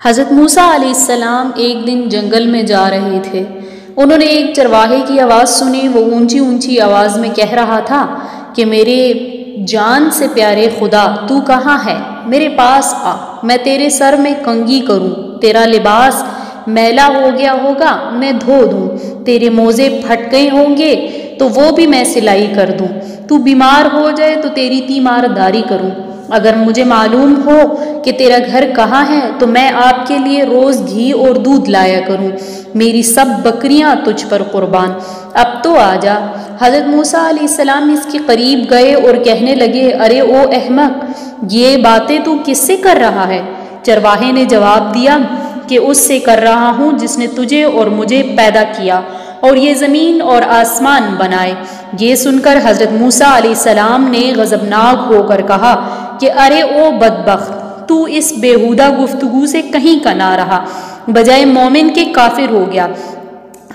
حضرت موسیٰ علیہ السلام ایک دن جنگل میں جا رہے تھے۔ انہوں نے ایک چرواہے کی آواز سنی۔ وہ اونچی اونچی آواز میں کہہ رہا تھا کہ میرے جان سے پیارے خدا، تو کہاں ہے؟ میرے پاس آ، میں تیرے سر میں کنگھی کروں، تیرا لباس میلا ہو گیا ہوگا میں دھو دوں، تیرے موزے پھٹ گئے ہوں گے تو وہ بھی میں سلائی کر دوں، تو بیمار ہو جائے تو تیری تیمارداری کروں، اگر مجھے معلوم ہو کہ تیرا گھر کہاں ہے تو میں آپ کے لیے روز گھی اور دودھ لایا کروں، میری سب بکریاں تجھ پر قربان، اب تو آ جا۔ حضرت موسیٰ علیہ السلام اس کے قریب گئے اور کہنے لگے، ارے او احمق، یہ باتیں تو کس سے کر رہا ہے؟ چرواہے نے جواب دیا کہ اس سے کر رہا ہوں جس نے تجھے اور مجھے پیدا کیا اور یہ زمین اور آسمان بنائے۔ یہ سن کر حضرت موسیٰ علیہ السلام نے غضبناک ہو کر کہا کہ ارے او بدبخت، تو اس بیہودہ گفتگو سے کہیں کا نہ رہا، بجائے مومن کے کافر ہو گیا۔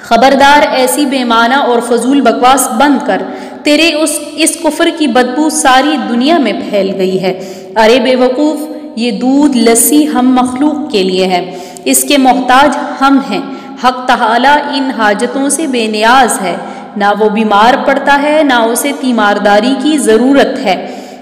خبردار، ایسی بے معنی اور فضول بکواس بند کر، تیرے اس کفر کی بدبو ساری دنیا میں پھیل گئی ہے۔ ارے بے وقوف، یہ دودھ لسی ہم مخلوق کے لیے ہے، اس کے محتاج ہم ہیں، حق تعالیٰ ان حاجتوں سے بے نیاز ہے، نہ وہ بیمار پڑتا ہے، نہ اسے تیمارداری کی ضرورت ہے،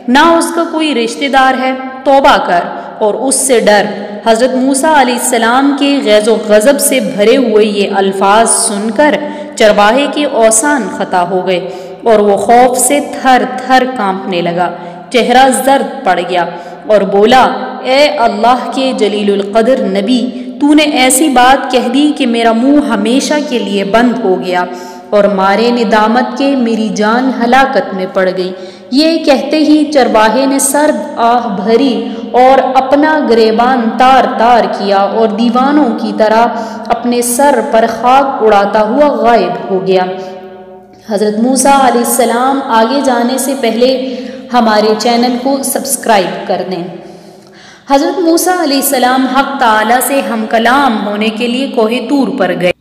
نہ اس کا کوئی رشتہ دار ہے، توبہ کر اور اس سے ڈر۔ حضرت موسیٰ علیہ السلام کے غیظ و غضب سے بھرے ہوئے یہ الفاظ سن کر چرواہے کے اوسان خطا ہو گئے اور وہ خوف سے تھر تھر کانپنے لگا، چہرہ زرد پڑ گیا اور بولا، اے اللہ کے جلیل القدر نبی، تو نے ایسی بات کہہ دی کہ میرا منہ ہمیشہ کے لیے بند ہو گیا اور مارے ندامت کے میری جان ہلاکت میں پڑ گئی۔ یہ کہتے ہی چرواہے نے سرد آہ بھری اور اپنا گریبان تار تار کیا اور دیوانوں کی طرح اپنے سر پر خاک اڑاتا ہوا غائب ہو گیا۔ حضرت موسیٰ علیہ السلام آگے جانے سے پہلے ہمارے چینل کو سبسکرائب کر دیں۔ حضرت موسیٰ علیہ السلام حق تعالیٰ سے ہم کلام ہونے کے لیے کوہ طور پر گئے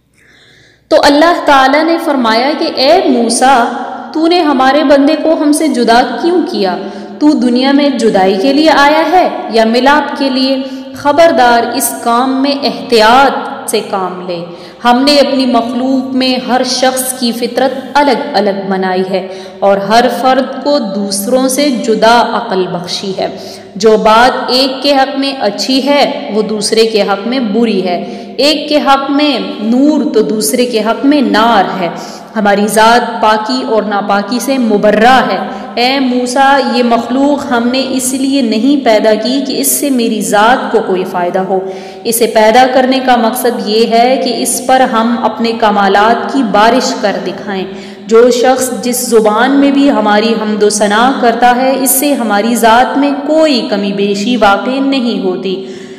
تو اللہ تعالیٰ نے فرمایا کہ اے موسیٰ، تو نے ہمارے بندے کو ہم سے جدا کیوں کیا؟ تو دنیا میں جدائی کے لیے آیا ہے یا ملاپ کے لیے؟ خبردار، اس کام میں احتیاط سے کام لے۔ ہم نے اپنی مخلوق میں ہر شخص کی فطرت الگ الگ بنائی ہے اور ہر فرد کو دوسروں سے جدا عقل بخشی ہے۔ جو بات ایک کے حق میں اچھی ہے وہ دوسرے کے حق میں بری ہے، ایک کے حق میں نور تو دوسرے کے حق میں نار ہے۔ ہماری ذات پاکی اور ناپاکی سے مبرہ ہے۔ اے موسیٰ، یہ مخلوق ہم نے اس لیے نہیں پیدا کی کہ اس سے میری ذات کو کوئی فائدہ ہو، اسے پیدا کرنے کا مقصد یہ ہے کہ اس پر ہم اپنے کمالات کی بارش کر دکھائیں۔ جو شخص جس زبان میں بھی ہماری حمد و ثنا کرتا ہے، اس سے ہماری ذات میں کوئی کمی بیشی واقع نہیں ہوتی۔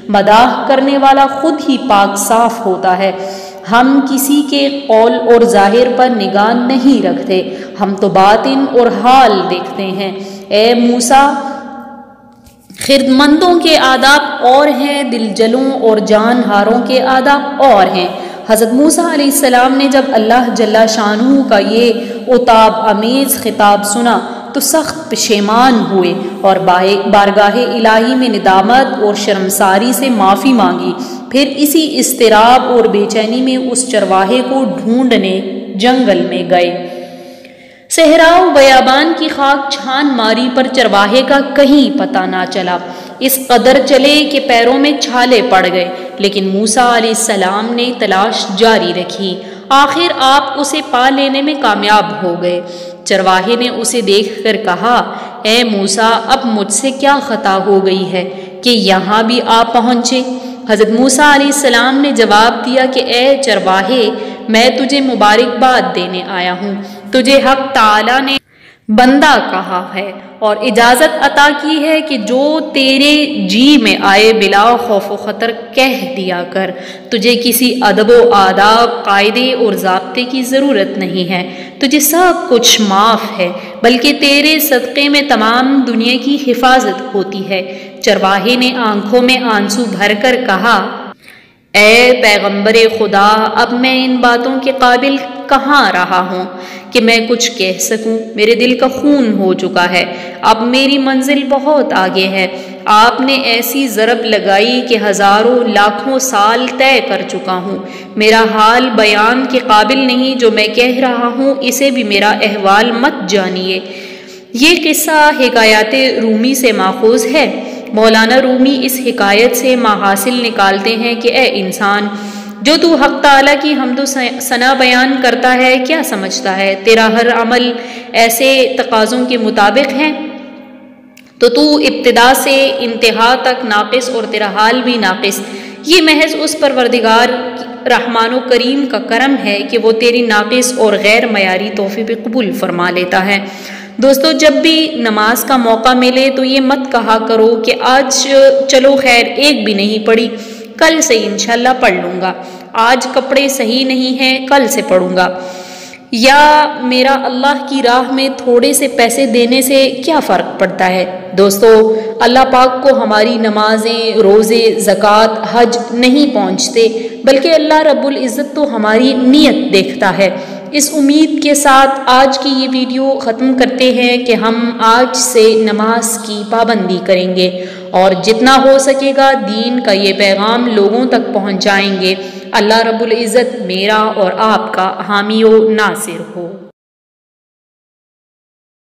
مداح کرنے والا خود ہی پاک صاف ہوتا ہے۔ ہم کسی کے قول اور ظاہر پر نگاہ نہیں رکھتے، ہم تو باطن اور حال دیکھتے ہیں۔ اے موسیٰ، خردمندوں کے آداب اور ہیں، دل جلوں اور جان ہاروں کے آداب اور ہیں۔ حضرت موسیٰ علیہ السلام نے جب اللہ جل شانہ کا یہ عتاب آمیز خطاب سنا تو سخت پشیمان ہوئے اور بارگاہ الہی میں ندامت اور شرمساری سے معافی مانگی۔ پھر اسی اضطراب اور بے چینی میں اس چرواہے کو ڈھونڈنے جنگل میں گئے۔ صحرا و بیابان کی خاک چھان ماری پر چرواہے کا کہیں پتہ نہ چلا، اس قدر چلے کہ پیروں میں چھالے پڑ گئے، لیکن موسیٰ علیہ السلام نے تلاش جاری رکھی۔ آخر آپ اسے پا لینے میں کامیاب ہو گئے۔ چرواہے نے اسے دیکھ کر کہا، اے موسیٰ، اب مجھ سے کیا خطا ہو گئی ہے کہ یہاں بھی آپ پہنچے؟ حضرت موسیٰ علیہ السلام نے جواب دیا کہ اے چرواہے، میں تجھے مبارکباد دینے آیا ہوں۔ تجھے حق تعالیٰ نے بندہ کہا ہے اور اجازت عطا کی ہے کہ جو تیرے جی میں آئے بلا خوف و خطر کہہ دیا کر۔ تجھے کسی ادب و آداب، قاعدے اور ضابطے کی ضرورت نہیں ہے، تجھے سب کچھ معاف ہے، بلکہ تیرے صدقے میں تمام دنیا کی حفاظت ہوتی ہے۔ چرواہے نے آنکھوں میں آنسو بھر کر کہا، اے پیغمبر خدا، اب میں ان باتوں کے قابل کہاں رہا ہوں کہ میں کچھ کہہ سکوں؟ میرے دل کا خون ہو چکا ہے، اب میری منزل بہت آگے ہے، آپ نے ایسی ضرب لگائی کہ ہزاروں لاکھوں سال طے کر چکا ہوں۔ میرا حال بیان کے قابل نہیں، جو میں کہہ رہا ہوں اسے بھی میرا احوال مت جانیے۔ یہ قصہ حکایات رومی سے ماخوذ ہے۔ مولانا رومی اس حکایت سے ماحاصل نکالتے ہیں کہ اے انسان، جو تو حق تعالیٰ کی حمد و ثنا بیان کرتا ہے کیا سمجھتا ہے تیرا ہر عمل ایسے تقاضوں کے مطابق ہے؟ تو ابتدا سے انتہا تک ناقص اور تیرا حال بھی ناقص۔ یہ محض اس پروردگار رحمان و کریم کا کرم ہے کہ وہ تیری ناقص اور غیر معیاری تحفے پہ قبول فرما لیتا ہے۔ دوستو، جب بھی نماز کا موقع ملے تو یہ مت کہا کرو کہ آج چلو خیر ایک بھی نہیں پڑھی، کل سے انشاءاللہ پڑھ لوں گا، آج کپڑے صحیح نہیں ہیں کل سے پڑھوں گا، یا میرا اللہ کی راہ میں تھوڑے سے پیسے دینے سے کیا فرق پڑتا ہے۔ دوستو، اللہ پاک کو ہماری نمازیں، روزے، زکوٰۃ، حج نہیں پہنچتے، بلکہ اللہ رب العزت تو ہماری نیت دیکھتا ہے۔ اس امید کے ساتھ آج کی یہ ویڈیو ختم کرتے ہیں کہ ہم آج سے نماز کی پابندی کریں گے اور جتنا ہو سکے گا دین کا یہ پیغام لوگوں تک پہنچائیں گے۔ اللہ رب العزت میرا اور آپ کا حامی و ناصر ہو۔